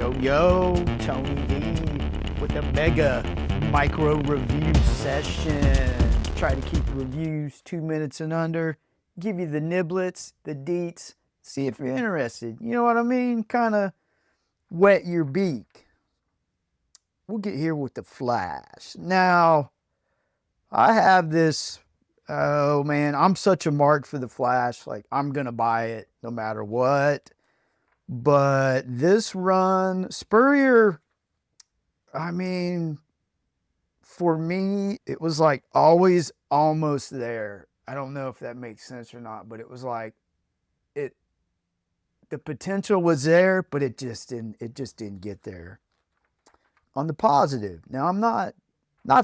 Yo, Tony D with a mega micro review session. Try to keep reviews 2 minutes and under. Give you the niblets, the deets. See if you're interested. You know what I mean? Kind of wet your beak. We'll get here with the Flash. Now, I have this. Oh man, I'm such a mark for the Flash. Like, I'm gonna buy it no matter what. But this run, Spurrier, I mean, for me, it was like always almost there. I don't know if that makes sense or not, but it was like the potential was there, but it just didn't get there. On the positive. Now, I'm not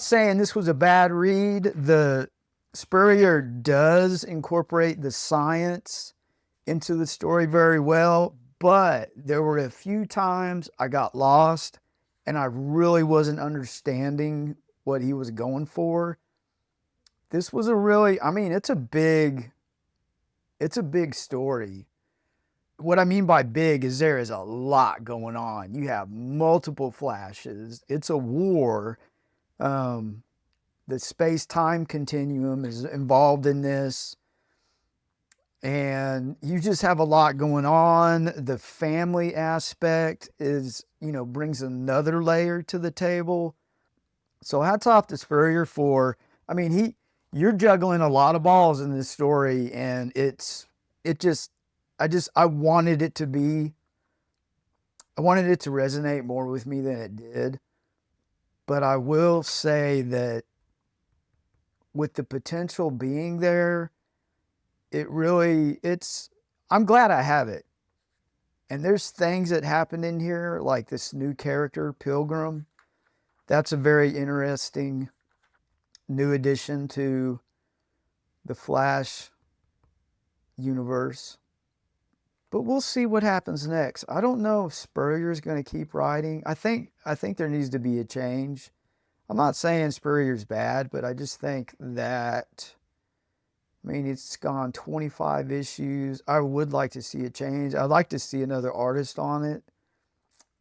saying this was a bad read. The Spurrier does incorporate the science into the story very well, but there were a few times I got lost and I really wasn't understanding what he was going for. This was it's a big story. What I mean by big is there is a lot going on. You have multiple Flashes. It's a war. The space-time continuum is involved in this. And you just have a lot going on. The family aspect brings another layer to the table. So hats off to Spurrier for, you're juggling a lot of balls in this story, and I wanted it to resonate more with me than it did. But I will say that with the potential being there, I'm glad I have it. And there's things that happen in here, like this new character, Pilgrim. That's a very interesting new addition to the Flash universe. But we'll see what happens next. I don't know if Spurrier is going to keep writing. I think there needs to be a change. I'm not saying Spurrier's bad, but I just think that, it's gone 25 issues. I would like to see a change. I'd like to see another artist on it.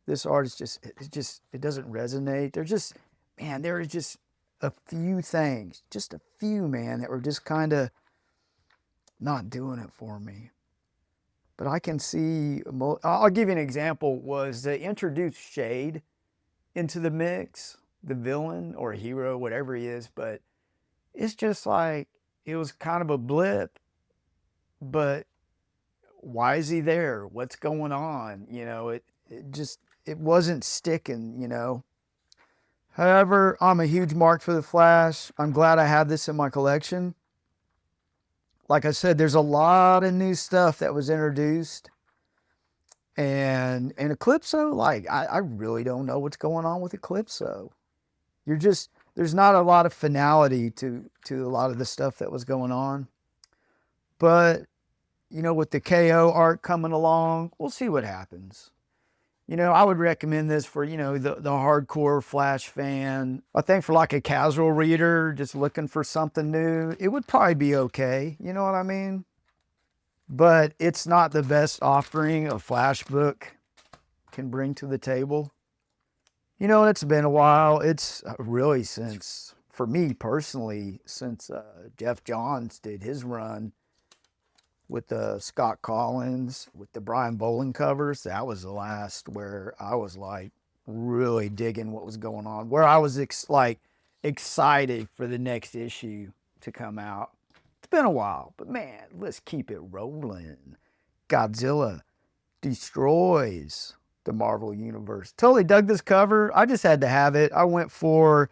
This artist it doesn't resonate. There are just a few things, just a few, man, that were just kind of not doing it for me. But I can see, I'll give you an example, was they introduced Shade into the mix, the villain or hero, whatever he is, but it's just like, it was kind of a blip, but why is he there? What's going on? It wasn't sticking. However, I'm a huge mark for the Flash. I'm glad I have this in my collection. Like I said, there's a lot of new stuff that was introduced. And Eclipso, I really don't know what's going on with Eclipso. There's not a lot of finality to a lot of the stuff that was going on. But, with the KO art coming along, we'll see what happens. I would recommend this for, the hardcore Flash fan. I think for like a casual reader just looking for something new, it would probably be okay. You know what I mean? But it's not the best offering a Flash book can bring to the table. It's been a while. It's really for me personally, since Jeff Johns did his run with the Scott Collins, with the Brian Boland covers. That was the last where I was like really digging what was going on, where I was excited for the next issue to come out. It's been a while, but man, let's keep it rolling. Godzilla destroys the Marvel Universe. Totally dug this cover. I just had to have it. I went for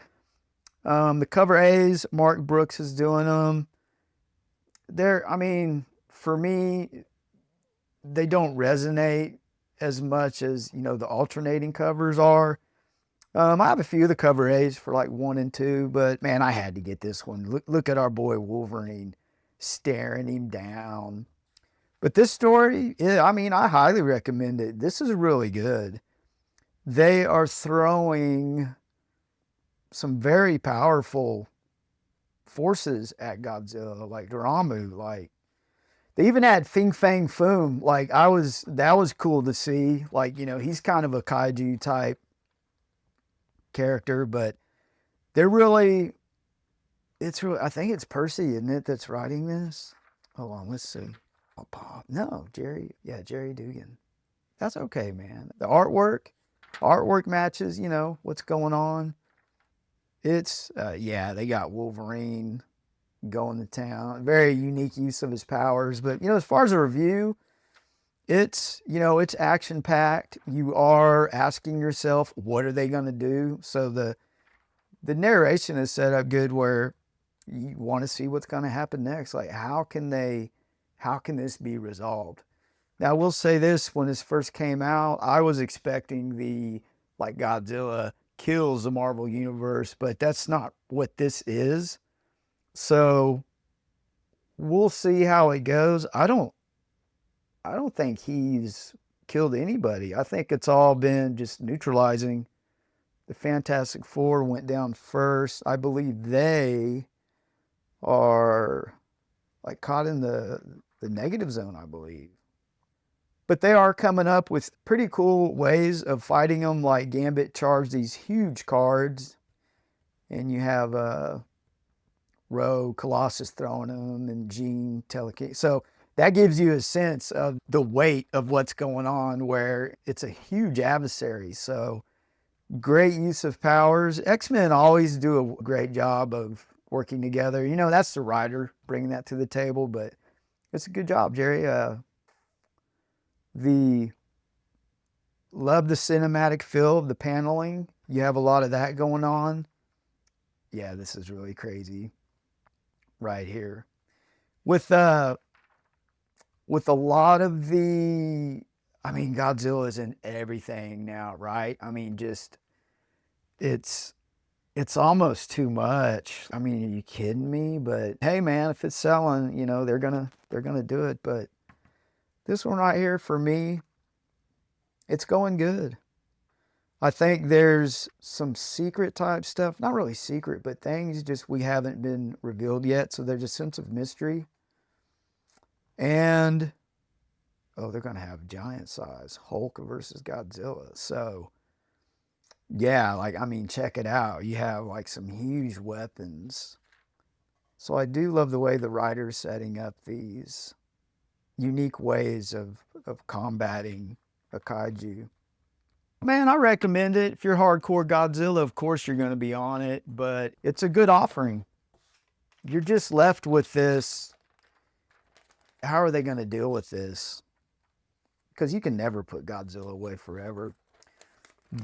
the cover A's. Mark Brooks is doing them. For me, they don't resonate as much as, the alternating covers are. I have a few of the cover A's for like 1 and 2, but man, I had to get this one. Look at our boy Wolverine staring him down. But this story, I highly recommend it. This is really good. They are throwing some very powerful forces at Godzilla, like Ramu. They even had Fing Fang Foom. Like that was cool to see. Like, you know, he's kind of a kaiju type character, but they're really, I think it's Percy, isn't it, that's writing this? Hold on, let's see. Oh, Bob. No, Gerry. Yeah, Gerry Duggan. That's okay, man. The artwork matches, you know, what's going on. It's, yeah, they got Wolverine going to town. Very unique use of his powers. But, you know, as far as a review, it's, you know, it's action packed. You are asking yourself, what are they going to do? So the narration is set up good where you want to see what's going to happen next. Like, how can this be resolved? Now, I will say this, when this first came out, I was expecting like Godzilla kills the Marvel Universe, but that's not what this is. So we'll see how it goes. I don't think he's killed anybody. I think it's all been just neutralizing. The Fantastic Four went down first. I believe they are like caught in the negative zone, I believe. But they are coming up with pretty cool ways of fighting them. Like Gambit charged these huge cards, and you have Rogue, Colossus throwing them, and Jean telekinesis. So that gives you a sense of the weight of what's going on, where it's a huge adversary. So great use of powers. X-Men always do a great job of working together. You know, that's the writer bringing that to the table, but it's a good job, Gerry. Love the cinematic feel of the paneling. You have a lot of that going on. Yeah, this is really crazy right here. With a lot of I mean, Godzilla is in everything now, right? I mean, just, it's almost too much. I mean, are you kidding me? But hey, man, if it's selling, you know, they're gonna do it. But this one right here, for me, it's going good. I think there's some secret type stuff, not really secret, but things just we haven't been revealed yet. So there's a sense of mystery. And, oh, they're going to have giant size Hulk versus Godzilla. So, yeah, like, I mean, check it out. You have like some huge weapons. So I do love the way the writer's setting up these unique ways of combating a kaiju. Man, I recommend it. If you're hardcore Godzilla, of course you're going to be on it, but it's a good offering. You're just left with this. How are they going to deal with this? Because you can never put Godzilla away forever.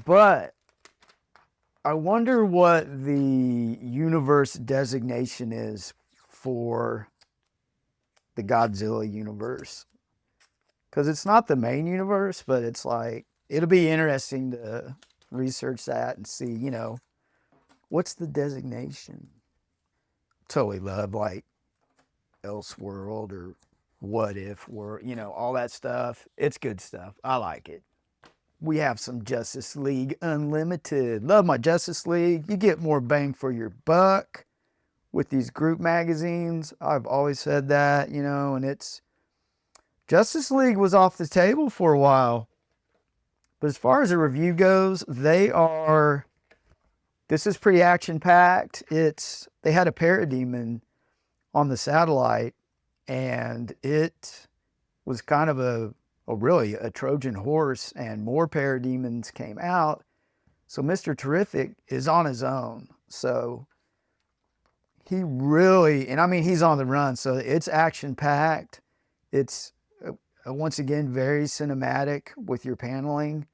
But I wonder what the universe designation is for the Godzilla universe. Because it's not the main universe, but it's like, it'll be interesting to research that and see, you know, what's the designation? Totally love like Elseworld or What If World, you know, all that stuff. It's good stuff. I like it. We have some Justice League Unlimited. Love my Justice League. You get more bang for your buck with these group magazines. I've always said that, you know, and it's, Justice League was off the table for a while. But as far as the review goes, this is pretty action-packed. They had a parademon on the satellite, and it was kind of really a Trojan horse, and more parademons came out. So Mr. Terrific is on his own. So he really, and I mean, he's on the run, so it's action-packed. It's, once again, very cinematic with your paneling.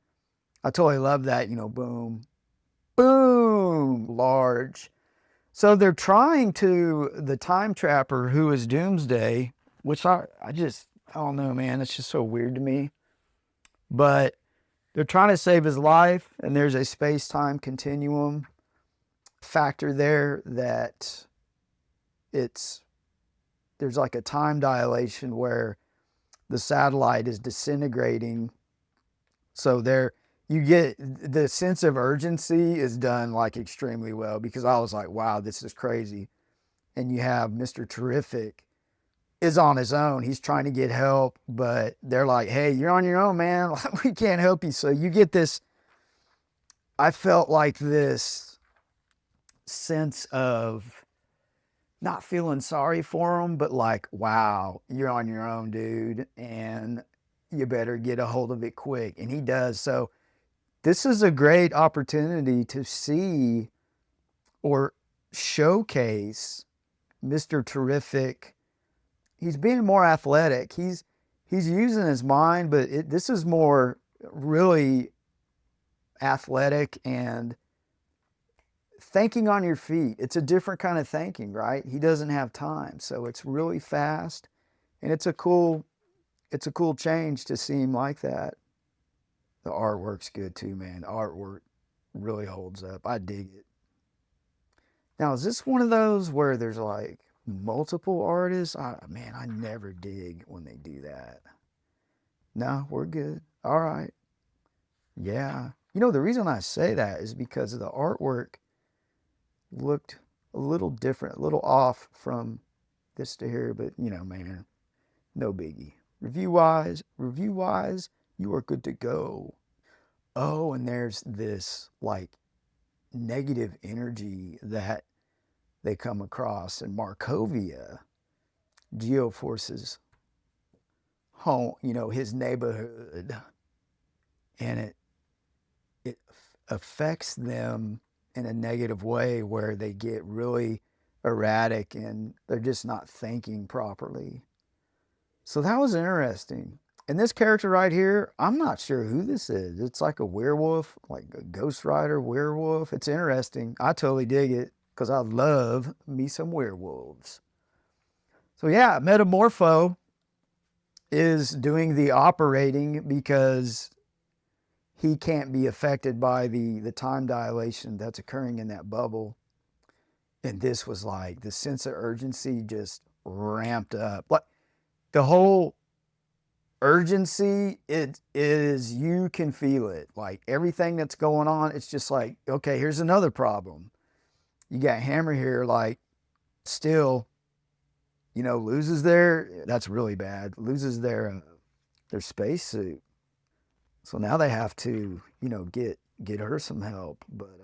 I totally love that, you know, boom, boom, large. So they're trying to, the time trapper who is Doomsday, which I don't know, man, it's just so weird to me. But they're trying to save his life, and there's a space-time continuum factor there that there's like a time dilation where the satellite is disintegrating. So you get the sense of urgency is done like extremely well, because I was like, wow, this is crazy. And you have Mr. Terrific. is on his own. He's trying to get help, but they're like, hey, you're on your own, man. We can't help you. So you get this, I felt like this sense of not feeling sorry for him, but like, wow, you're on your own, dude, and you better get a hold of it quick. And he does. So this is a great opportunity to see or showcase Mr. Terrific. He's being more athletic. He's using his mind, but this is more really athletic and thinking on your feet. It's a different kind of thinking, right? He doesn't have time, so it's really fast, and it's a cool change to see him like that. The artwork's good too, man. The artwork really holds up. I dig it. Now, is this one of those where there's like multiple artists? Man, I never dig when they do that. No, we're good. All right. Yeah. You know, the reason I say that is because the artwork looked a little different, a little off from this to here, but you know, man, no biggie. Review-wise, you are good to go. Oh, and there's this like negative energy that they come across in Markovia, Geoforce's home, you know, his neighborhood, and it affects them in a negative way where they get really erratic and they're just not thinking properly. So that was interesting. And this character right here, I'm not sure who this is. It's like a werewolf, like a Ghost Rider werewolf. It's interesting. I totally dig it because I love me some werewolves. So yeah, Metamorpho is doing the operating because he can't be affected by the time dilation that's occurring in that bubble. And this was like the sense of urgency just ramped up. Like the whole urgency, it is, you can feel it. Like everything that's going on, it's just like, okay, here's another problem. You got Hammer here, like still, you know, loses that's really bad, loses their spacesuit. So now they have to, you know, get her some help. But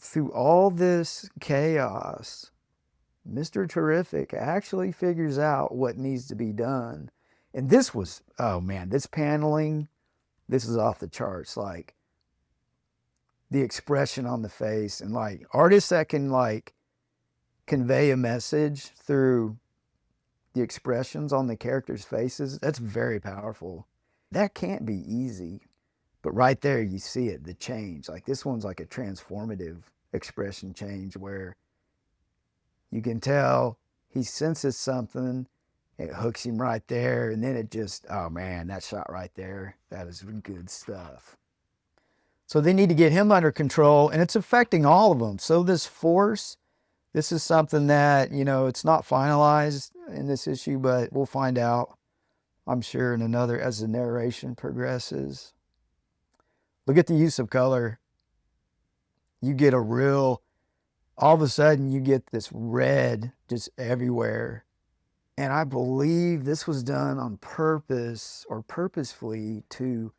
through all this chaos, Mr. Terrific actually figures out what needs to be done. And this was, oh man, this paneling, this is off the charts. Like the expression on the face, and like artists that can like convey a message through the expressions on the characters' faces, that's very powerful. That can't be easy. But right there, you see it, the change. Like this one's like a transformative expression change where you can tell he senses something, it hooks him right there, and then it just, oh man, that shot right there, that is good stuff. So they need to get him under control, and it's affecting all of them. So this force, this is something that, you know, it's not finalized in this issue, but we'll find out, I'm sure, in another as the narration progresses. Look at the use of color. You get a real, all of a sudden you get this red just everywhere. And I believe this was done on purpose or purposefully to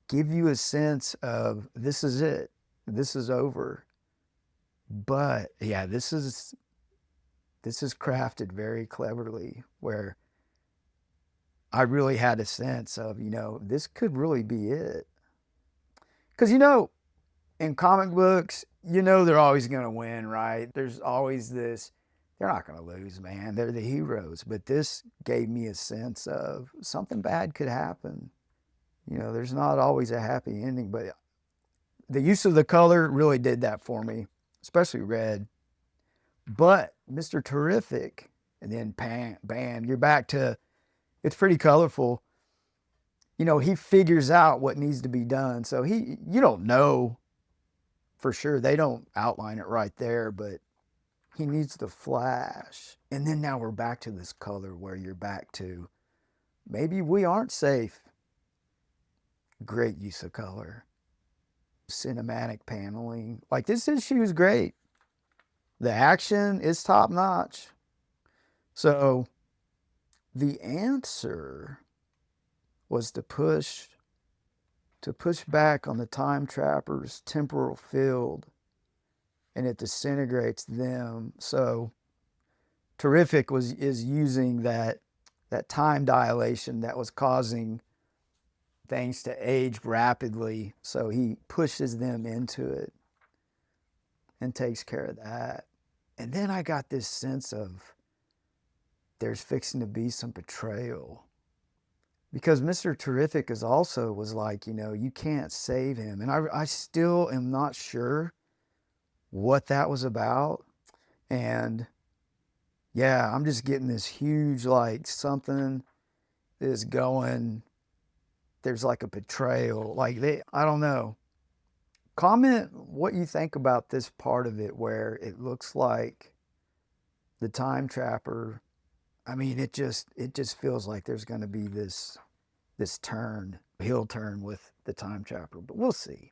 give you a sense of this is it, this is over. But yeah, this is crafted very cleverly where I really had a sense of, you know, this could really be it. Because, you know, in comic books, you know they're always going to win, right? There's always this, they're not going to lose, man. They're the heroes. But this gave me a sense of something bad could happen. You know, there's not always a happy ending, but the use of the color really did that for me, especially red. But Mr. Terrific, and then bam, you're back to, it's pretty colorful. You know, he figures out what needs to be done. So you don't know for sure. They don't outline it right there, but he needs the flash. And then now we're back to this color where you're back to, maybe we aren't safe. Great use of color. Cinematic paneling. Like this issue is great. The action is top notch. So the answer was to push back on the time trapper's temporal field, and it disintegrates them. So Terrific is using that time dilation that was causing things to age rapidly. So he pushes them into it and takes care of that. And then I got this sense of there's fixing to be some betrayal. Because Mr. Terrific was like, you can't save him. And I still am not sure what that was about. And yeah, I'm just getting this huge, like, something is going, there's like a betrayal. Like, I don't know. Comment what you think about this part of it where it looks like the time trapper. I mean, it just feels like there's going to be this heel turn with the time trapper, but we'll see.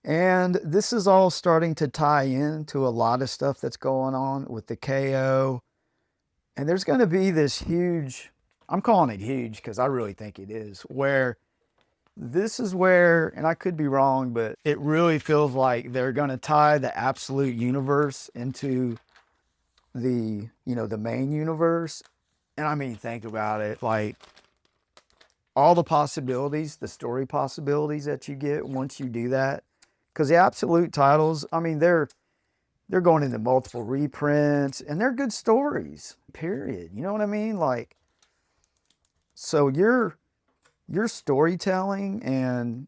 And this is all starting to tie into a lot of stuff that's going on with the KO. And there's going to be this huge, I'm calling it huge because I really think it is, where this is where, and I could be wrong, but it really feels like they're going to tie the absolute universe into the main universe. And I mean, think about it, like all the possibilities, the story possibilities that you get once you do that. Because the absolute titles, I mean, they're going into multiple reprints and they're good stories, period. You know what I mean? Like, so your storytelling, and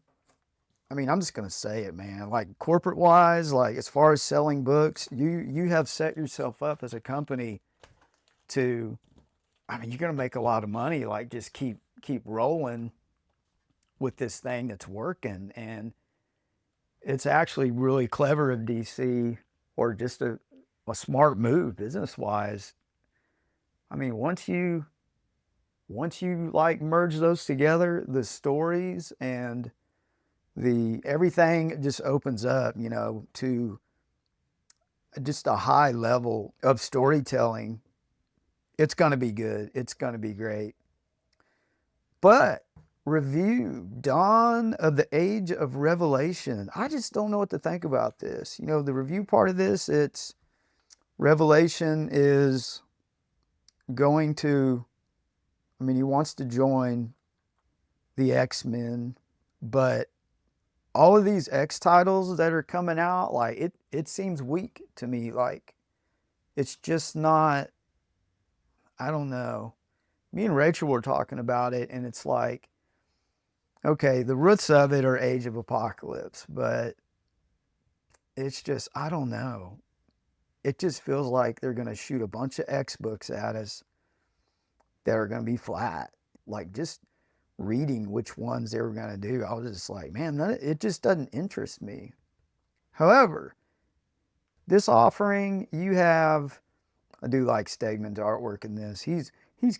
I mean, I'm just going to say it, man, like corporate wise, like as far as selling books, you have set yourself up as a company to, I mean, you're going to make a lot of money, like just keep rolling with this thing that's working. And it's actually really clever of DC, or just a smart move business wise. I mean, once you like merge those together, the stories and the everything just opens up, to just a high level of storytelling. It's going to be good. It's going to be great. But review Dawn of the Age of Revelation. I just don't know what to think about this. The review part of this, it's Revelation is going to, I mean, he wants to join the X-Men, but all of these X titles that are coming out, like it seems weak to me. Like it's just not, I don't know. Me and Rachel were talking about it, and it's like, okay, the roots of it are Age of Apocalypse, but it's just, I don't know. It just feels like they're going to shoot a bunch of X books at us that are going to be flat. Like just reading which ones they were going to do, I was just like, man, it just doesn't interest me. However, this offering, you have, I do like Stegman's artwork in this. He's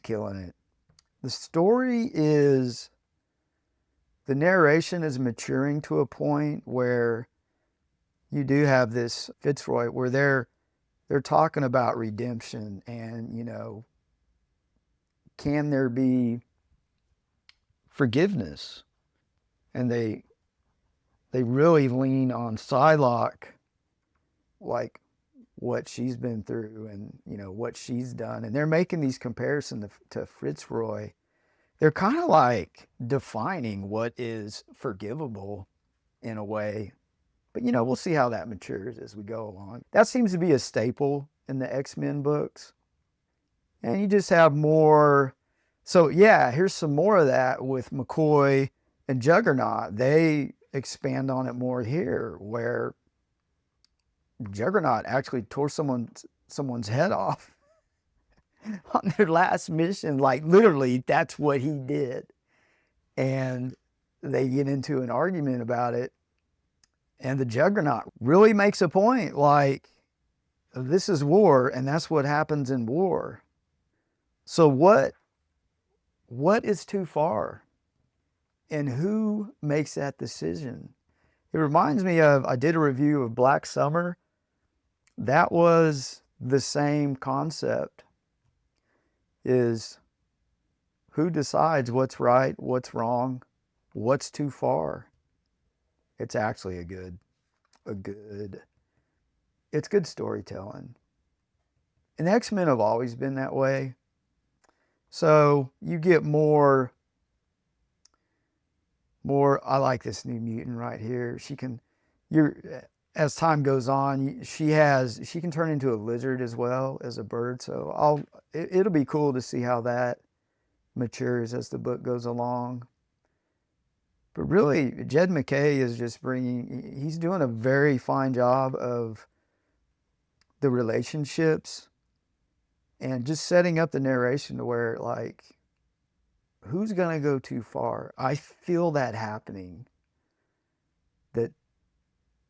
killing it. The story is, the narration is maturing to a point where you do have this Fitzroy where they're talking about redemption and, can there be forgiveness? And they really lean on Psylocke, like what she's been through and, what she's done. And they're making these comparisons to Fitzroy. They're kind of like defining what is forgivable in a way. But, we'll see how that matures as we go along. That seems to be a staple in the X-Men books. And you just have more. So, yeah, here's some more of that with McCoy and Juggernaut. They expand on it more here, where Juggernaut actually tore someone's head off on their last mission. Like, literally, that's what he did. And they get into an argument about it. And the Juggernaut really makes a point, like, this is war, and that's what happens in war. So what is too far? And who makes that decision? It reminds me of, I did a review of Black Summer. That was the same concept. is who decides what's right, what's wrong, what's too far. It's actually it's good storytelling. And X-Men have always been that way. So you get more, I like this new mutant right here. As time goes on, she can turn into a lizard as well as a bird. So it'll be cool to see how that matures as the book goes along. But really, Jed MacKay is just he's doing a very fine job of the relationships and just setting up the narration to where, like, who's going to go too far? I feel that happening, that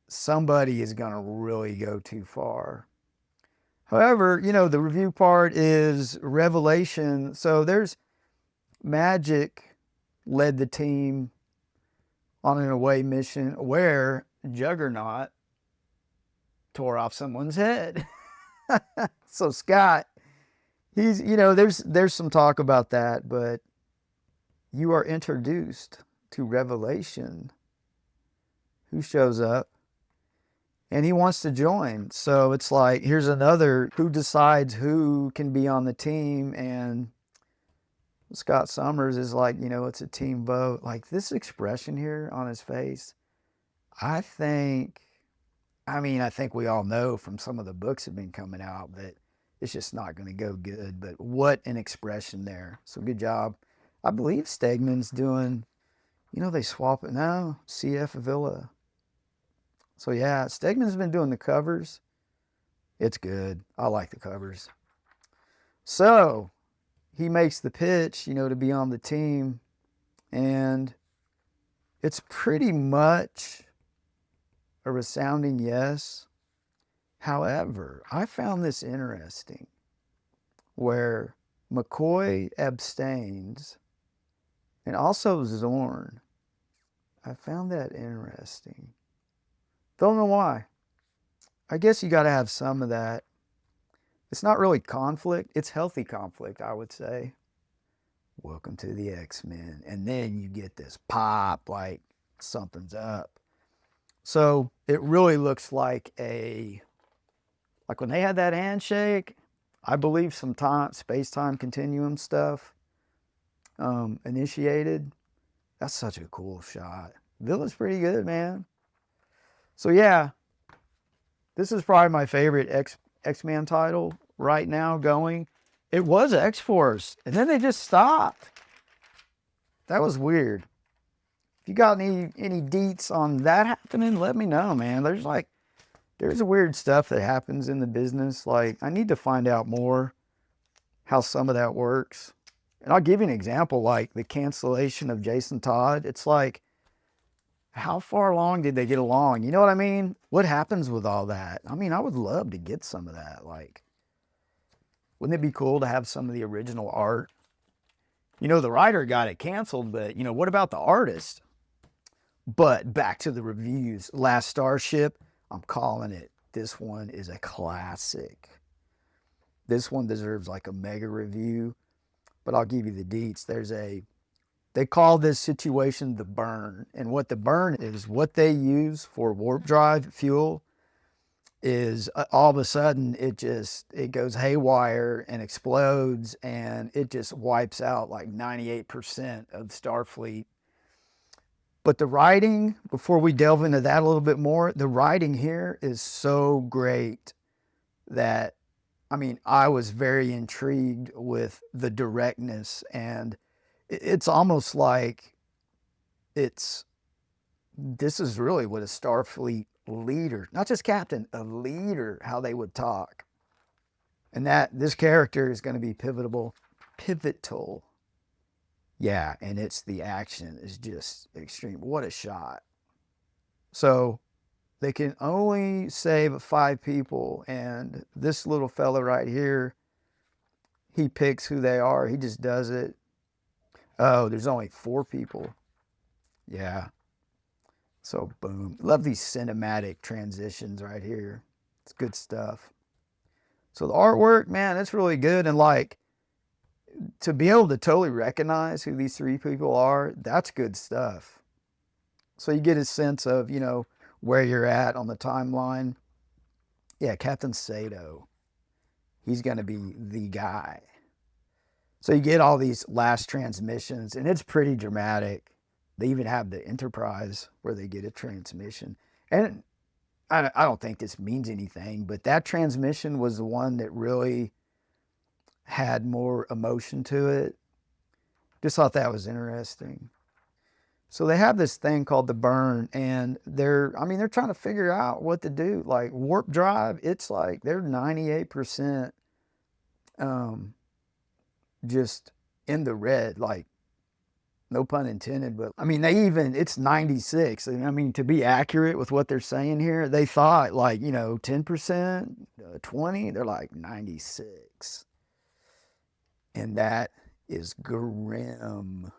somebody is going to really go too far. However, the review part is revelation. So there's Magic led the team on an away mission where Juggernaut tore off someone's head. So Scott, he's, there's some talk about that, but you are introduced to Revelation, who shows up, and he wants to join. So it's like, here's another who decides who can be on the team, and Scott Summers is like, it's a team vote. Like, this expression here on his face, I think we all know from some of the books that have been coming out that it's just not going to go good. But what an expression there. So good job. I believe Stegman's doing, they swap it now, C.F. Villa. So yeah, Stegman's been doing the covers. It's good. I like the covers. So he makes the pitch, to be on the team, and it's pretty much a resounding yes. However, I found this interesting, where McCoy abstains, and also Zorn. I found that interesting. Don't know why. I guess you got to have some of that. It's not really conflict. It's healthy conflict, I would say. Welcome to the X-Men. And then you get this pop, like something's up. So it really looks like when they had that handshake, I believe some space-time continuum stuff initiated. That's such a cool shot. Villa's pretty good, man. So yeah, this is probably my favorite X-Men title right now going. It was X-Force, and then they just stopped. That was weird. If you got any deets on that happening, let me know, man. There's weird stuff that happens in the business. Like, I need to find out more how some of that works. And I'll give you an example, like the cancellation of Jason Todd. It's like, how far along did they get along? You know what I mean? What happens with all that? I mean, I would love to get some of that. Like, wouldn't it be cool to have some of the original art? The writer got it canceled, but, what about the artist? But back to the reviews. Last Starship, I'm calling it. This one is a classic. This one deserves like a mega review, but I'll give you the deets. They call this situation the burn. And what the burn is, what they use for warp drive fuel is all of a sudden it goes haywire and explodes, and it just wipes out like 98% of Starfleet. But the writing, before we delve into that a little bit more, the writing here is so great that, I was very intrigued with the directness, and it's almost like this is really what a Starfleet leader, not just captain, a leader, how they would talk. And that this character is going to be pivotal. Yeah, and the action is just extreme. What a shot. So they can only save 5 people, and this little fella right here, he picks who they are. He just does it. Oh, there's only 4 people. Yeah. So boom. Love these cinematic transitions right here. It's good stuff. So the artwork, man, it's really good. And like, to be able to totally recognize who these three people are, that's good stuff. So you get a sense of, you know, where you're at on the timeline. Yeah, Captain Sato. He's going to be the guy. So you get all these last transmissions, and it's pretty dramatic. They even have the Enterprise where they get a transmission. And I don't think this means anything, but that transmission was the one that really had more emotion to it. Just thought that was interesting. So they have this thing called the burn, and they're trying to figure out what to do. Like warp drive, it's like they're 98% just in the red, like no pun intended, but I mean, it's 96. I mean, to be accurate with what they're saying here, they thought like, 10%, 20, they're like 96. And that is grim.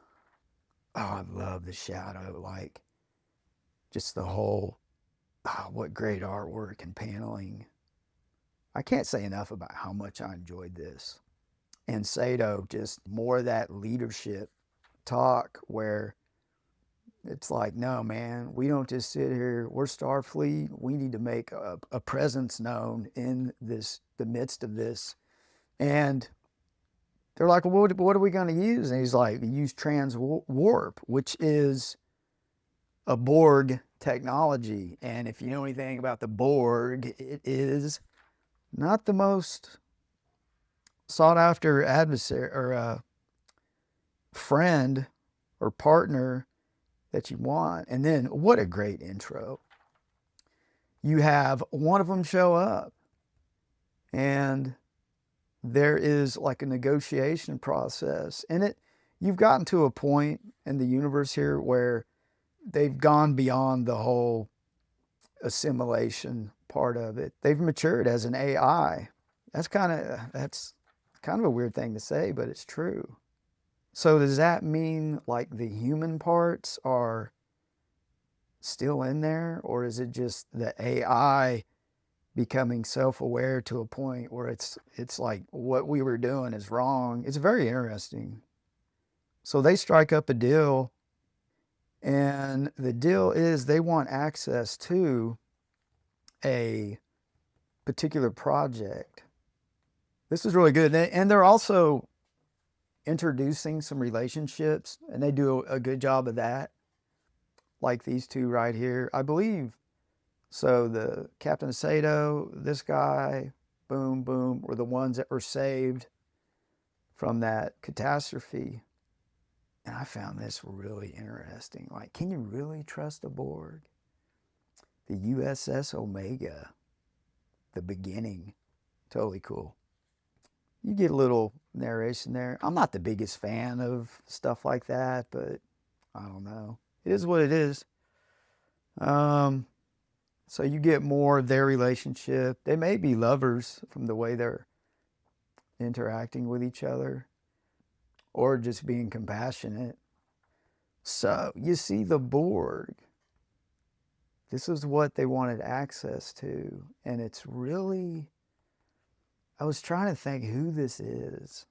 Oh, I love the shadow. Like, just the whole, what great artwork and paneling. I can't say enough about how much I enjoyed this. And Sato, just more of that leadership talk where it's like, no, man, we don't just sit here. We're Starfleet. We need to make a presence known in the midst of this. And they're like, well, what are we going to use? And he's like, use trans-warp, which is a Borg technology. And if you know anything about the Borg, it is not the most sought-after adversary or friend or partner that you want. And then what a great intro. You have one of them show up, and there is like a negotiation process. And you've gotten to a point in the universe here where they've gone beyond the whole assimilation part of it. They've matured as an AI. That's kind of a weird thing to say, but it's true. So does that mean like the human parts are still in there, or is it just the AI becoming self-aware to a point where it's like what we were doing is wrong? It's very interesting. So they strike up a deal, and the deal is they want access to a particular project. This is really good. And they're also introducing some relationships, and they do a good job of that. Like these two right here, I believe. So the Captain Sato, this guy, boom, boom, were the ones that were saved from that catastrophe. And I found this really interesting. Like, can you really trust a Borg? The USS Omega, the beginning, totally cool. You get a little narration there. I'm not the biggest fan of stuff like that, but I don't know. It is what it is. So you get more of their relationship. They may be lovers from the way they're interacting with each other, or just being compassionate. So you see the Borg. This is what they wanted access to. And it's really, I was trying to think who this is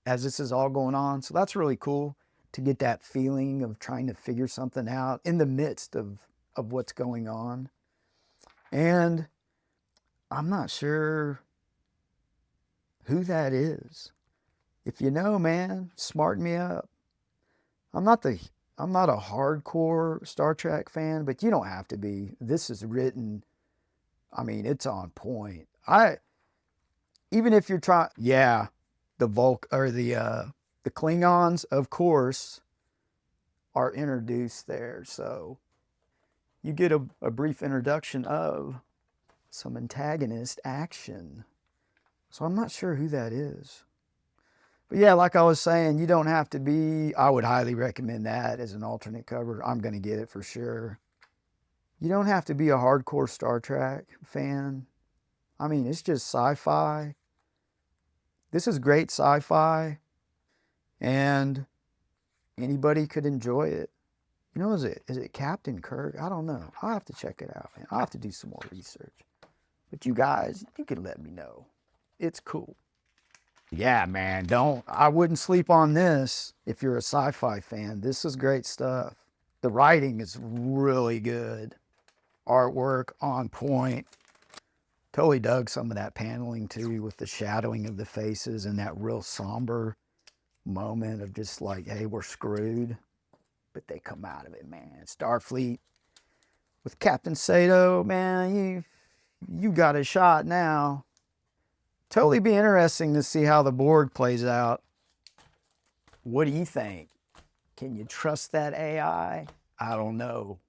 as this is all going on. So that's really cool to get that feeling of trying to figure something out in the midst of what's going on. And I'm not sure who that is. If you know, man, smarten me up. I'm not a hardcore Star Trek fan, but you don't have to be. This is written, I mean, it's on point. Even if you're trying, yeah, the Klingons, of course, are introduced there. So you get a brief introduction of some antagonist action. So I'm not sure who that is. But yeah, like I was saying, you don't have to be, I would highly recommend that as an alternate cover. I'm going to get it for sure. You don't have to be a hardcore Star Trek fan. I mean, it's just sci-fi. This is great sci-fi, and anybody could enjoy it. You know, is it Captain Kirk? I don't know. I'll have to check it out, man. I'll have to do some more research. But you guys, you can let me know. It's cool. Yeah, man, I wouldn't sleep on this if you're a sci-fi fan. This is great stuff. The writing is really good. Artwork on point. Totally dug some of that paneling too, with the shadowing of the faces and that real somber moment of just like, hey, we're screwed. But they come out of it, man. Starfleet with Captain Sato, man, you got a shot now. Totally be interesting to see how the Borg plays out. What do you think? Can you trust that AI? I don't know.